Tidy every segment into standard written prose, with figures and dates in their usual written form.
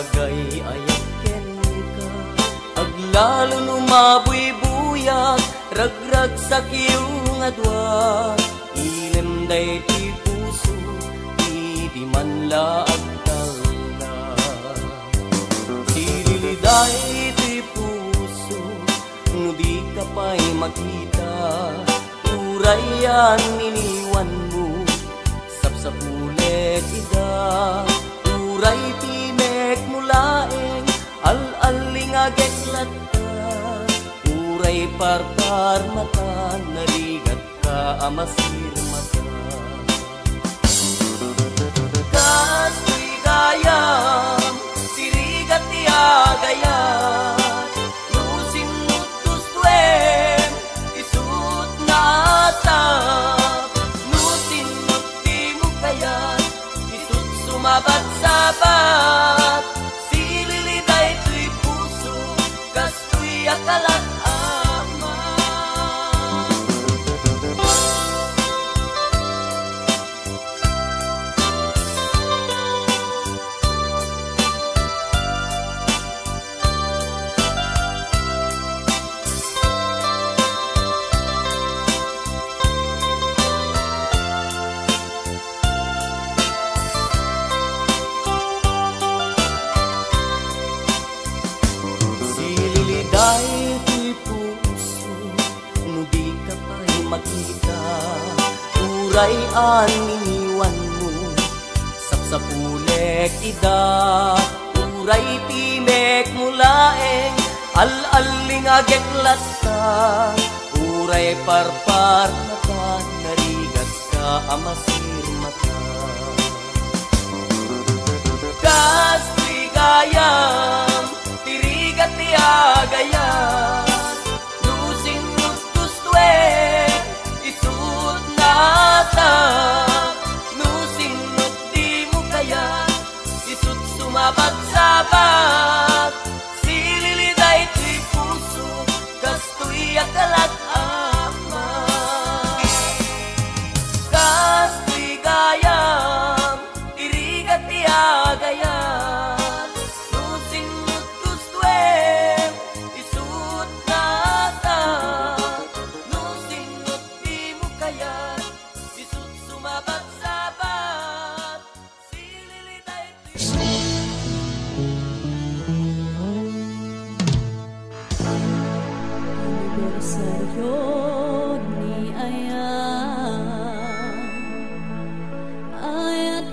agay ayaken ka aglalo numabuy-buyag ragrag sa kiyong adwa ilemday ti puso di manla agtala sililiday ti puso no di ka pa'y makita urayan iniwan mo sapsapulet ida uray timek mulaeng al-aling ageklat ka uray parpar mata narigat ka amasir mata kastoy gayam sirigat tiagayat lusin nutus tuem isut natap lusin nuti mo kayat isut sumabat-sabat sililiday tuy puso kastoy akalat makita uray aniniwan mo sapsapulek ida uray timek mulaeng al-aling ageklat ka uray parpar mata narigat ka amasir mata kastoy gayam tirigat tiagayam lusin nutus tuem isut natap nusing nuti mo kaya isut sumabat-sabat sililiday tuy puso kastoy akalat ama kastoy gayam irigat tiagayat nusing nutus tuem isut natap nusing nuti mo kaya isut sumabat-sabat sililiday anibersaryo ni ayat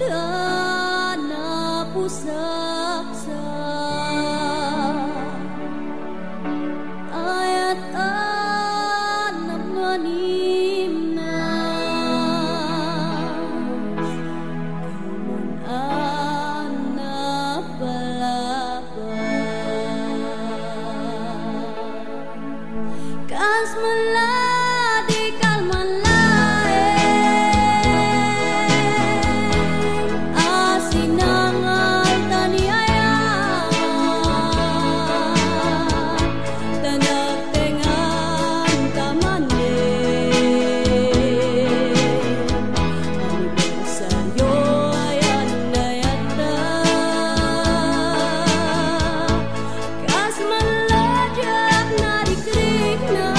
na pusaksa ayat anak manim na kamun anak balaban kas meladi kalman laeng asinangal tani ayat tanagtengan kamande anibersaryo ayat dayata kas melajak narikrik na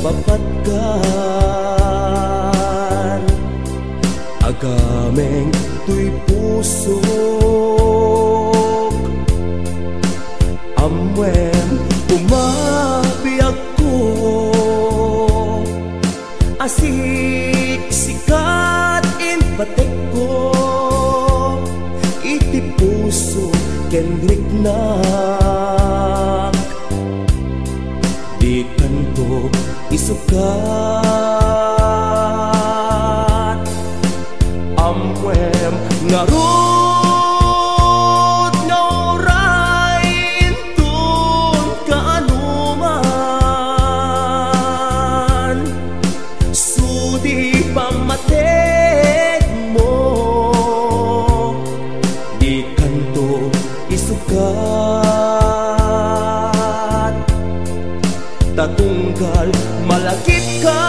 mapatkan agameng tuy pusok amwem umabiyag ko asik sikat in patek ko iti puso kendrik nak di kanto isukat amwem ngarut ngauray intun kaanuman sudi pamatek mo di kanto isukat tatunggal malakit ka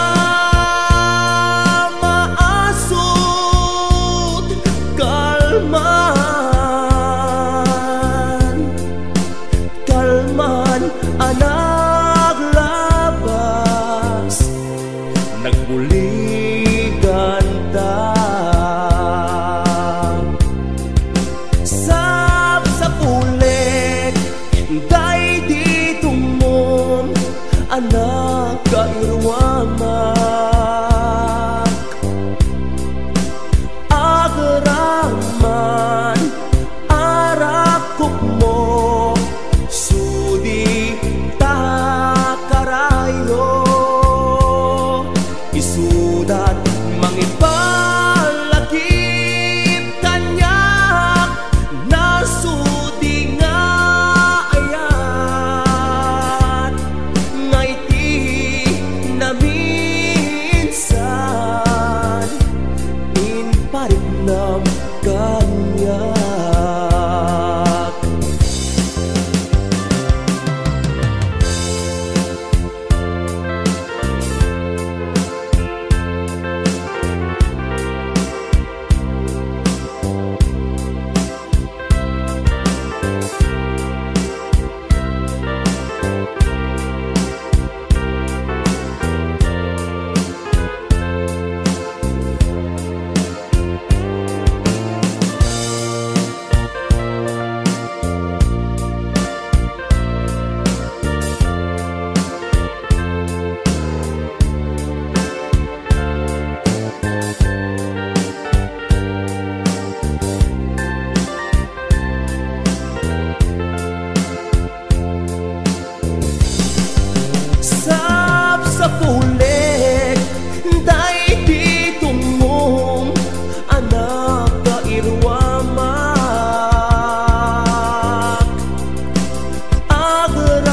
maasot kalman anak labas nagbuligan ta sa pulik day di tumom anak kairwamak agaraman arakok mo sudi takarayo isudat mangipalakip kanyak nasudi nga ayat ngaiti na minsan in parinam kanyak sa pulik day di tumong anak kairwamak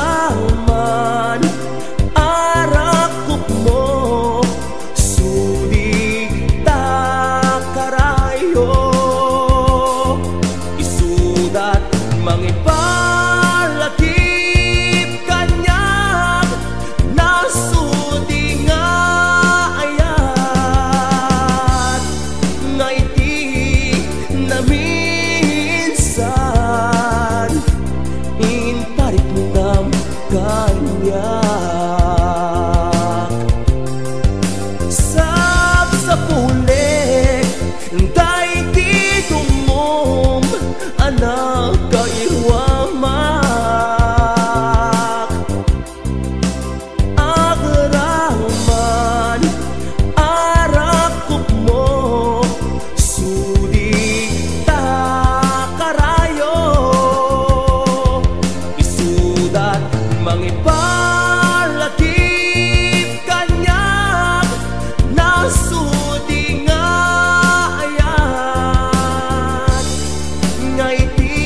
agaraman arakok mo sudi takarayo isudat mangipalakip kanyak nasudi nga ayat ngaiti na minsan in pariknam kanyak sa pulik day di tumom anak kairwamak agaraman arakok mo sudi takarayo isudat mangipalakip kanyak nasudi nga ayat ngaiti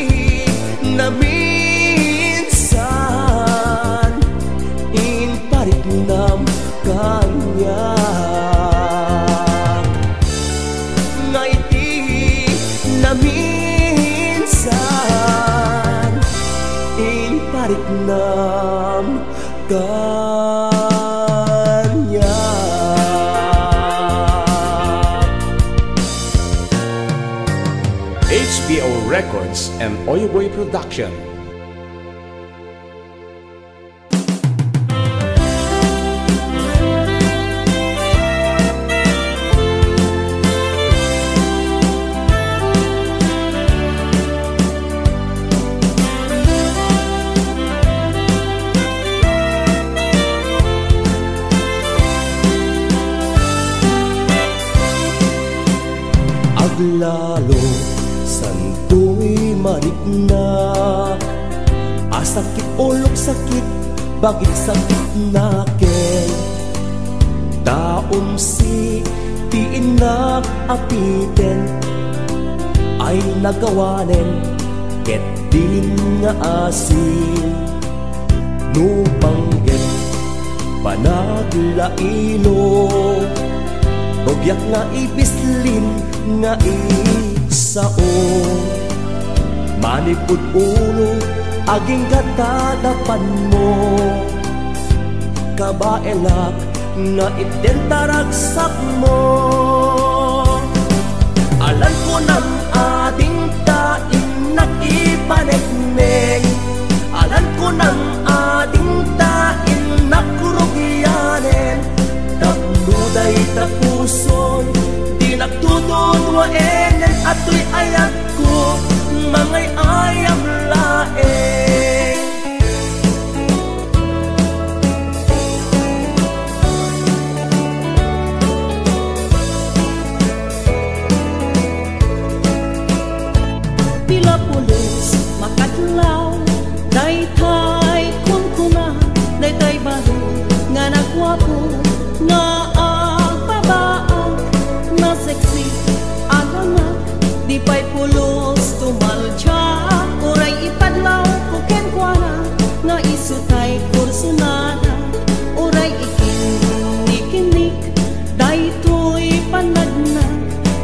na minsan in pariknam kanyak ngaiti na minsan in pariknam kanyak. HBO Records and Oyoboy Production. Aglalo santoy marikna, asakit ulok sakit bagit sakit naken. Daom si tiinak apiten ay nagawanen ket din nga asin. Nupangget panaglailo, togyak nga ibislin nga isao. Manipud ulo aging katadapan mo, kabaelak nga itentaragsak mo. Alam ko ng ating tain nakipaneknek, alam ko ng ating tain nakurugyanen. Tapluday tapuson di nagtudon waenen, ato'y ayat ko mangay ayam laeng. Pila pulis makatlaw, daytay kunkuna, daytay bago nga nagwapo, nga agbabaag, na sexy aganak, di pa'y pulos tumalcha. Uray ipadlaw ko kenkwana, nga isutay kursunada. Uray ikinik-inik, daytoy panagna,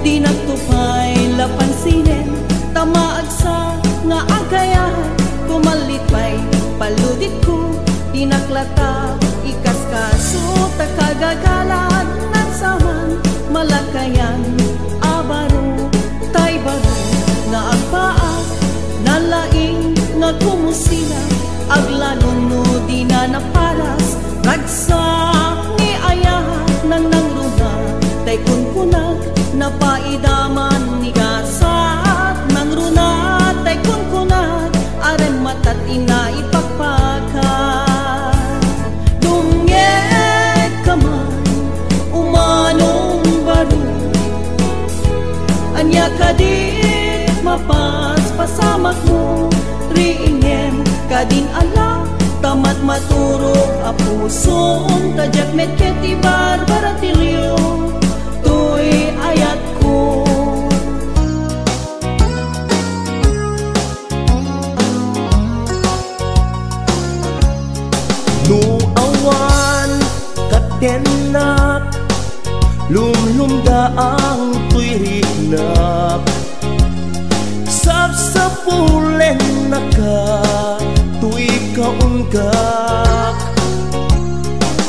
di nagtupay lapansinin. Tamaag sa nga agayahan, kumalipay paludit ko, dinaklata ikaskaso, takagagalag ng saman, malakayan abaro, tay baro nga agpaag, nalaing nga kumusina, aglanuno di na naparas, ragsak ni ayahan ng nangruna, tay kunkunag napaidaman ni gasat, nangruna tay kunkunag, aran matat ina ipagpakan. Dungeg kaman umanong baro, anya kadit mapas pasamak mo, riingen kadin ala, tamat maturog a pusong, tajak medketi barbaratilyo, tuy ayat ko. Nuawan katenak, lumlumda ang tuirinak, sapsapulen naka tuy kaunggak.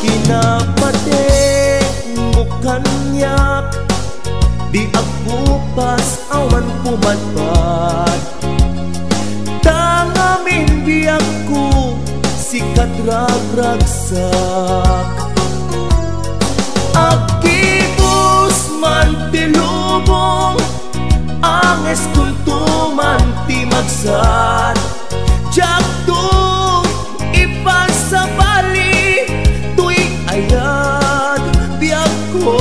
Kinapatek mo kanyak, di agpupas awan pumadpad. Tangamin biyak ko sikat ragragsak, akibus man tilubong, anges kuntuman ti magsat. Jakto ipasabali, tuy ayat biyak ko,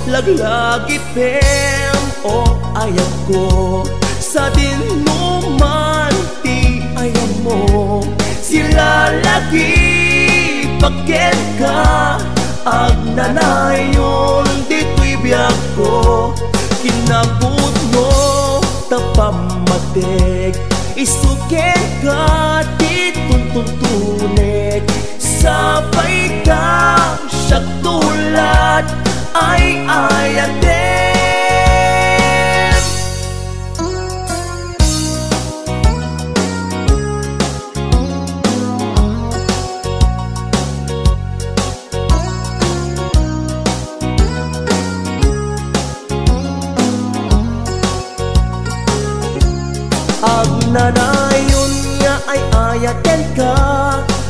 laglagi pem o ayat ko, sa dinuman ti ayat mo. Sila lagi pagken ka, agnanayon dito'y biyak ko. Kinabut mo tapamatek, isuken ka di tuntuntunek. Sabay ka siya tulad ay ayaten. Agnanayon nga ay ayaten ka,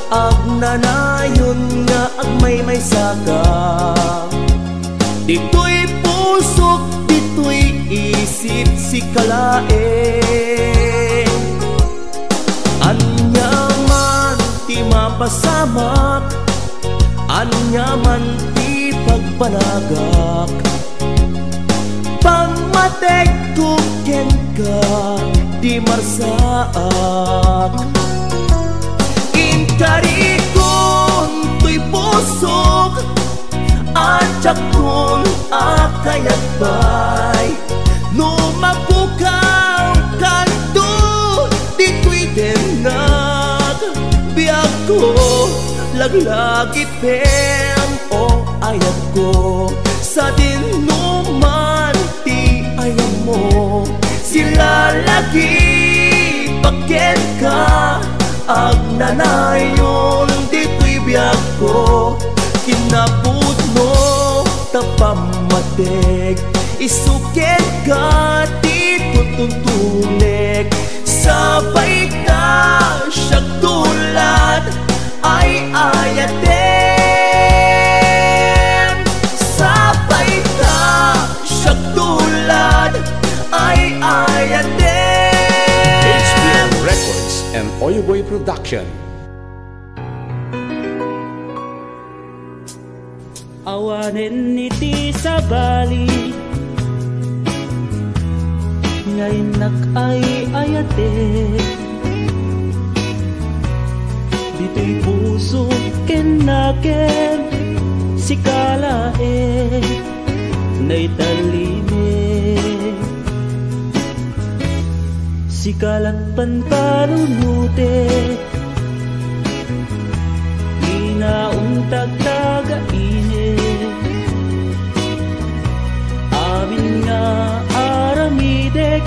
agnanayon nga agmay saka. Dito'y pusok, dito'y isip si kalaeng. Anyaman ti mapasamak, anyaman ti pagpanagak. pamatek kuken ka di marsaak. Intarikon tuy pusok atsak kun akayat bay. Numapukaw kanto di tuy denag biag ko laglagi pem o ayat ko sa dinuman ti ayam mo. Sila lagi paken ka ag nanayon dito'y biag ko. Kinabut mo tapamatek isuket ka dito tuntunek. Sabay ka siyag tulad ay ayatem. Sabay ka siyag tulad ay ayatem. HBM Records and Oyoboy Production. Awanen iti sa bali ngayon ay ayate. Dito'y puso kenaken si kalae na'y talime. Si kalat panpanunute inauntag tagaine. Amin nga aramidek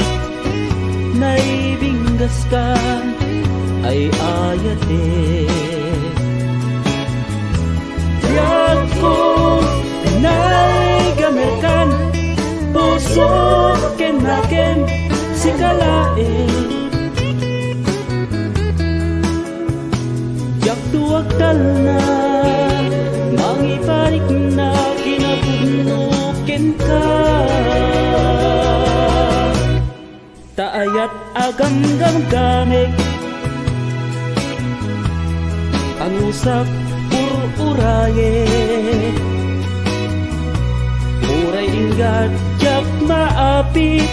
naibinggas ka ay ayate. Diyan ko naigamerkan puso kenaken si kalae. Jak tuwag tal na mangiparik na kinapunukin ka. Taayat agam gamgamig ang usak ururaye. Uray ingat jak maapit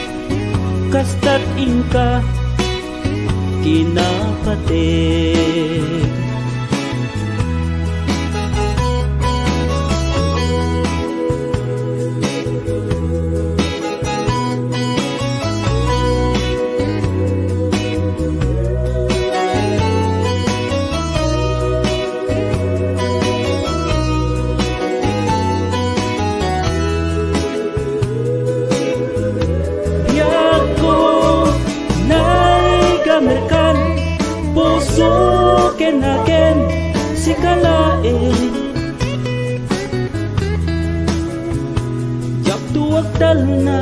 kastat ingka kinapatid. Amerikan puso kenaken si kalae. Jak tuwag tal na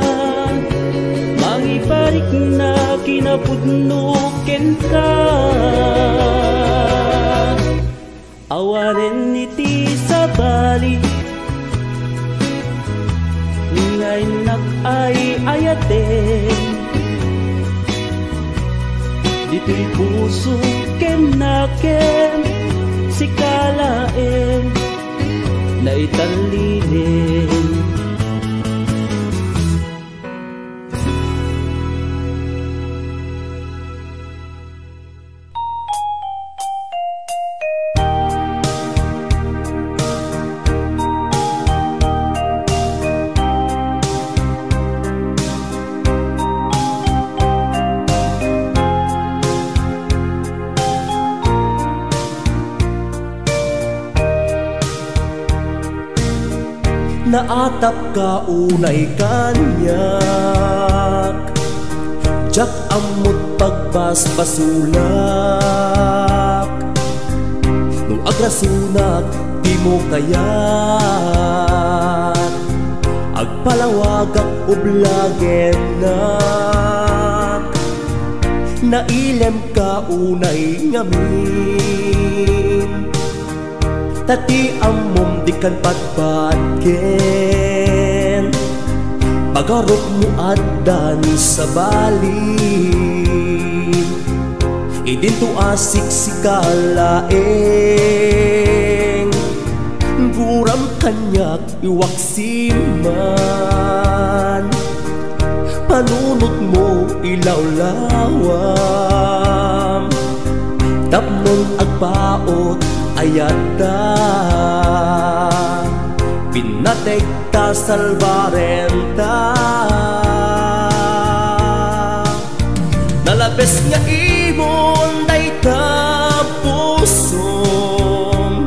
mangiparik na kinapudnuken ka. Awaren iti sa bali ngayon ay ayaten. Dito'y puso kenaken si kalaen na italinin. Naatap ka unay kanyak jak amot pagbaspasulat. Nung agrasunak di mo kayat agpalawagak ublagen nailem ka unay ngamin. Tati amom di kan patpatken pagarok mo adan sa bali. Idin to asik si kalaeng guram kanyak iwaksiman bunot mo ilawlawam, tapnon agpaot ayata, pinatekta salvarenta. Nalabes nga imon dayta pusom,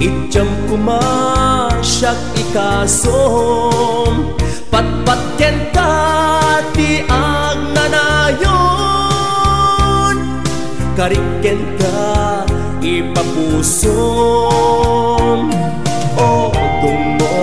itjam kumasyak ikasom, patpatken ka ti agnanayon, kariken ka ipapusom o tungo.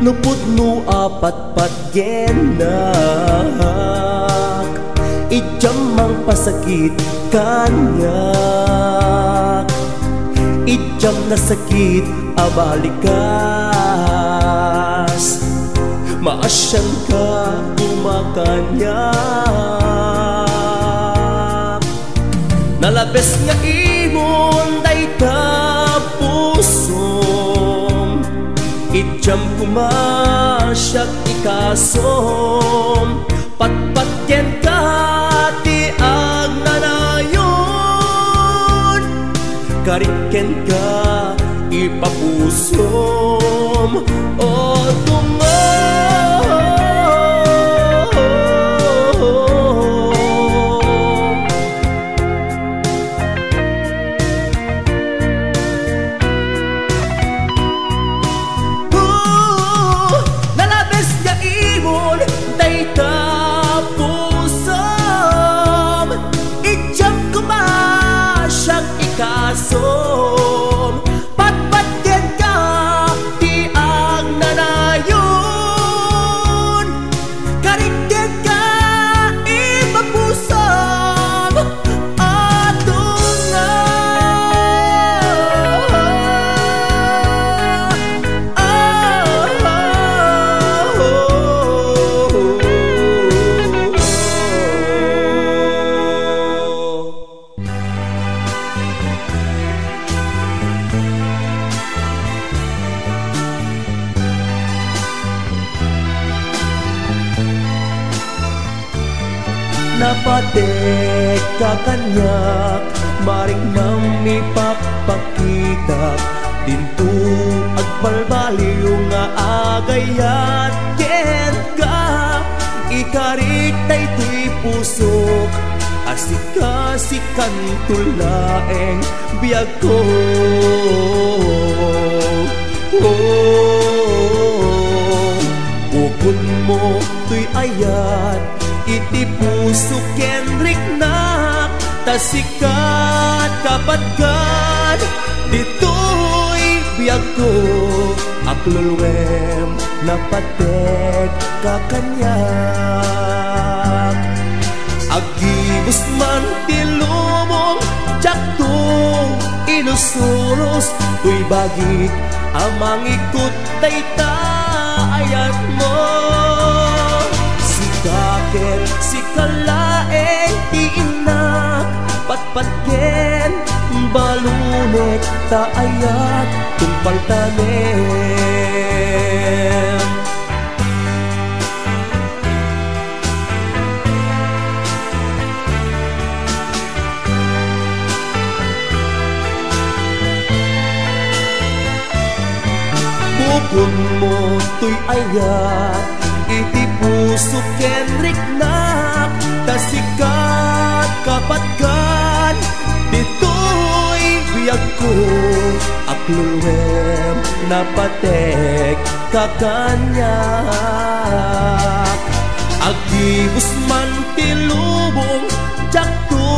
Nuput no apat-pat genak, ijam mang pasakit kanyak, ijam na sakit abalikas, maasyan ka umakanyak. Nalabes nga imon dayta pusom, itjam kumasyak ikasom, patpatyen ka ti agnanayon, kariken ka ipapusom o tungo. Patpatyen ka ti agnanayon, kariken ka ipapusom atunga. Napatek ka kanyak, maring nang ipapakita, dinto agbalbaliw nga agayat ken ka, ikarik tay ti pusok, asika-sikan tulaeng biyag ko. Ukod mo tuy ayat, iti puso kenrik nak, tasikat kapatkan, dito'y biyag ko, aklulwem napatek kakanyak. Agibus man tilumong, jakto inusuros, tuy bagit amang ikot tayta ayat mo. Bakit si kalaeng tiinak, patpatken balunek ta ayat tumpal tanem. Bukod mo tuy ayat, iti puso kenrik nak, tasikat kapatkan, dito'y biyag ko, aklulwem napatek kakanyak. Agibus man tilubong, jakto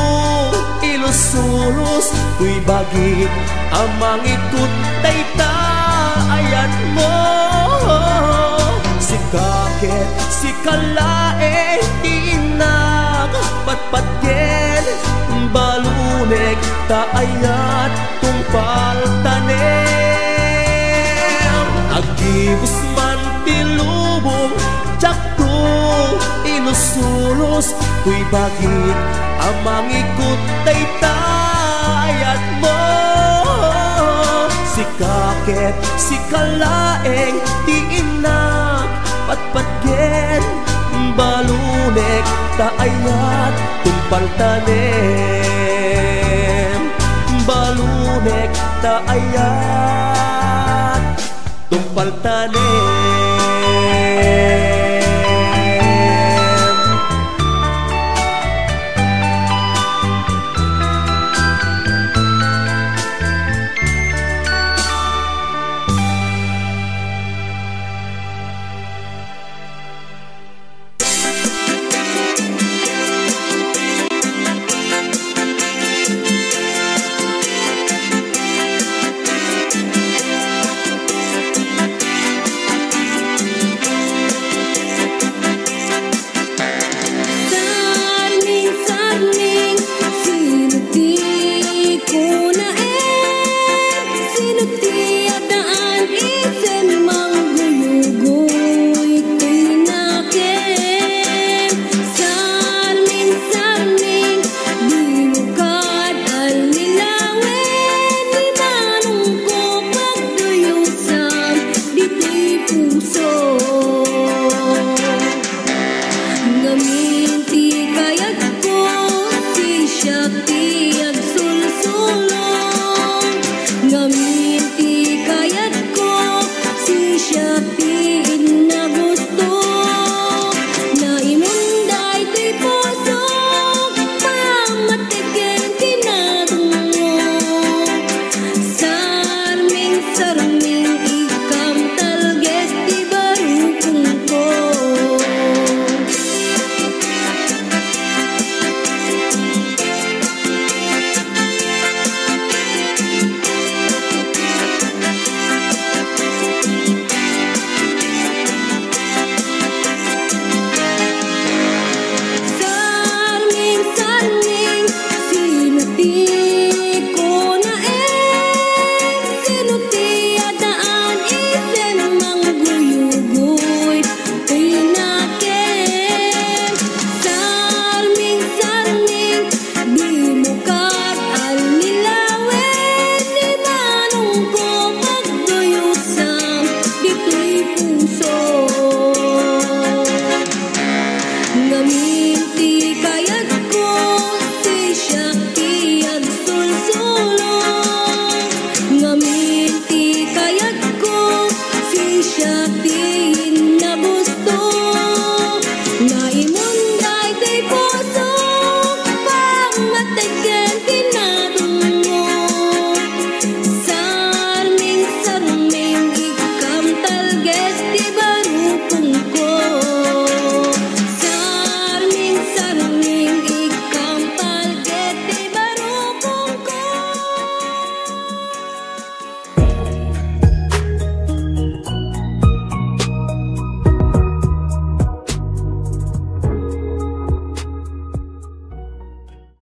ilusulos, tuy bagit amang ikot tayta ayat mo. Sikakit si kalaeng tiinak, patpatken balunek ta ayat tungpal tanem. Agibus man tilubong, Diyos, kuy bakit amang ikot taytayat mo? Si kakit, si kalaeng, ti inak, patpatgen, balunek, taayat, tumpaltanem. Balunek, taayat, tumpaltanem.